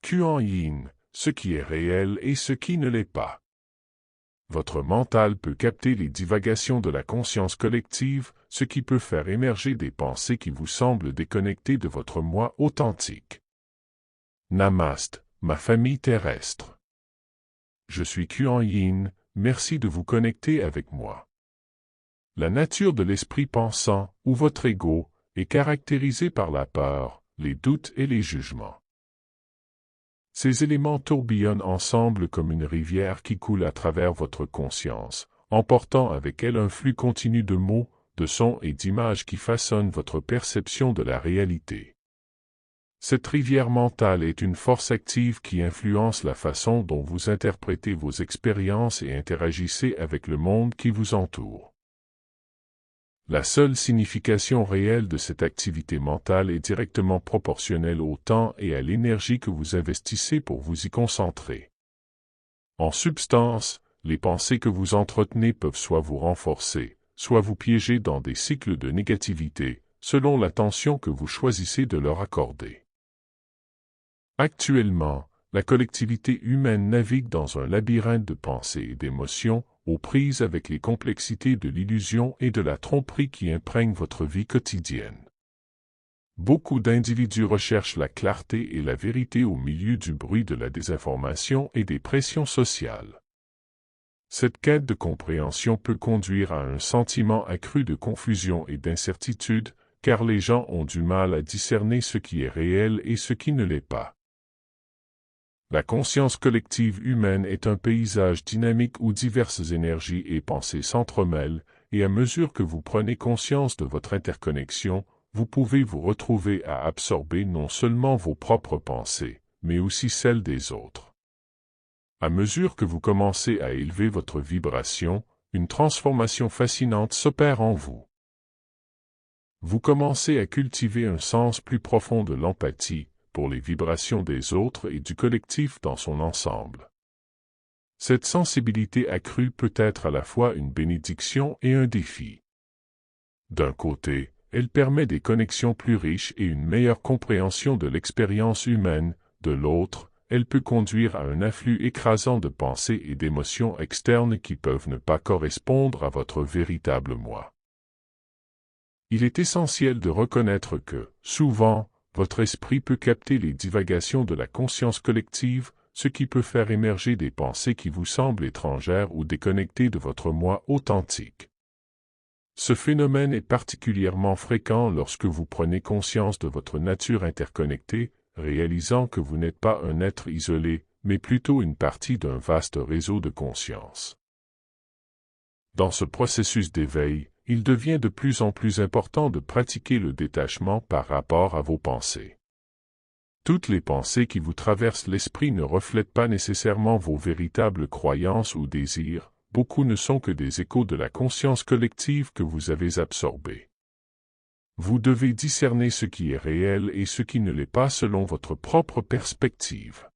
Kuan Yin, ce qui est réel et ce qui ne l'est pas. Votre mental peut capter les divagations de la conscience collective, ce qui peut faire émerger des pensées qui vous semblent déconnectées de votre moi authentique. Namaste, ma famille terrestre. Je suis Kuan Yin, merci de vous connecter avec moi. La nature de l'esprit pensant, ou votre ego, est caractérisée par la peur, les doutes et les jugements. Ces éléments tourbillonnent ensemble comme une rivière qui coule à travers votre conscience, emportant avec elle un flux continu de mots, de sons et d'images qui façonnent votre perception de la réalité. Cette rivière mentale est une force active qui influence la façon dont vous interprétez vos expériences et interagissez avec le monde qui vous entoure. La seule signification réelle de cette activité mentale est directement proportionnelle au temps et à l'énergie que vous investissez pour vous y concentrer. En substance, les pensées que vous entretenez peuvent soit vous renforcer, soit vous piéger dans des cycles de négativité, selon l'attention que vous choisissez de leur accorder. Actuellement, la collectivité humaine navigue dans un labyrinthe de pensées et d'émotions, aux prises avec les complexités de l'illusion et de la tromperie qui imprègnent votre vie quotidienne. Beaucoup d'individus recherchent la clarté et la vérité au milieu du bruit de la désinformation et des pressions sociales. Cette quête de compréhension peut conduire à un sentiment accru de confusion et d'incertitude, car les gens ont du mal à discerner ce qui est réel et ce qui ne l'est pas. La conscience collective humaine est un paysage dynamique où diverses énergies et pensées s'entremêlent, et à mesure que vous prenez conscience de votre interconnexion, vous pouvez vous retrouver à absorber non seulement vos propres pensées, mais aussi celles des autres. À mesure que vous commencez à élever votre vibration, une transformation fascinante s'opère en vous. Vous commencez à cultiver un sens plus profond de l'empathie, pour les vibrations des autres et du collectif dans son ensemble. Cette sensibilité accrue peut être à la fois une bénédiction et un défi. D'un côté, elle permet des connexions plus riches et une meilleure compréhension de l'expérience humaine, de l'autre, elle peut conduire à un afflux écrasant de pensées et d'émotions externes qui peuvent ne pas correspondre à votre véritable moi. Il est essentiel de reconnaître que, souvent, votre esprit peut capter les divagations de la conscience collective, ce qui peut faire émerger des pensées qui vous semblent étrangères ou déconnectées de votre moi authentique. Ce phénomène est particulièrement fréquent lorsque vous prenez conscience de votre nature interconnectée, réalisant que vous n'êtes pas un être isolé, mais plutôt une partie d'un vaste réseau de conscience. Dans ce processus d'éveil, il devient de plus en plus important de pratiquer le détachement par rapport à vos pensées. Toutes les pensées qui vous traversent l'esprit ne reflètent pas nécessairement vos véritables croyances ou désirs, beaucoup ne sont que des échos de la conscience collective que vous avez absorbée. Vous devez discerner ce qui est réel et ce qui ne l'est pas selon votre propre perspective.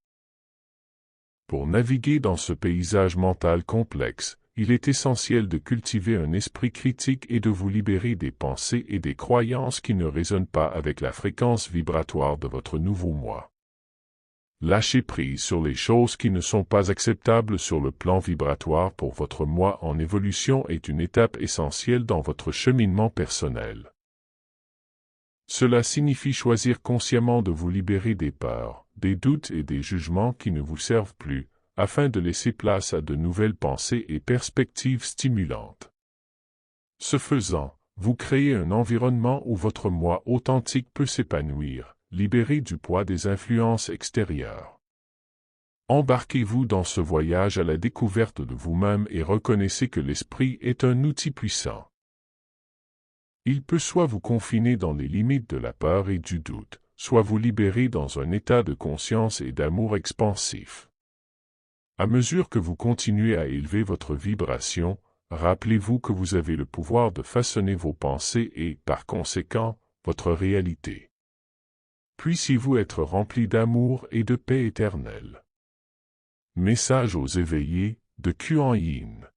Pour naviguer dans ce paysage mental complexe, il est essentiel de cultiver un esprit critique et de vous libérer des pensées et des croyances qui ne résonnent pas avec la fréquence vibratoire de votre nouveau moi. Lâcher prise sur les choses qui ne sont pas acceptables sur le plan vibratoire pour votre moi en évolution est une étape essentielle dans votre cheminement personnel. Cela signifie choisir consciemment de vous libérer des peurs, des doutes et des jugements qui ne vous servent plus, afin de laisser place à de nouvelles pensées et perspectives stimulantes. Ce faisant, vous créez un environnement où votre moi authentique peut s'épanouir, libéré du poids des influences extérieures. Embarquez-vous dans ce voyage à la découverte de vous-même et reconnaissez que l'esprit est un outil puissant. Il peut soit vous confiner dans les limites de la peur et du doute, soit vous libérer dans un état de conscience et d'amour expansif. À mesure que vous continuez à élever votre vibration, rappelez-vous que vous avez le pouvoir de façonner vos pensées et, par conséquent, votre réalité. Puissiez-vous être rempli d'amour et de paix éternelle. Message aux éveillés de Kuan Yin.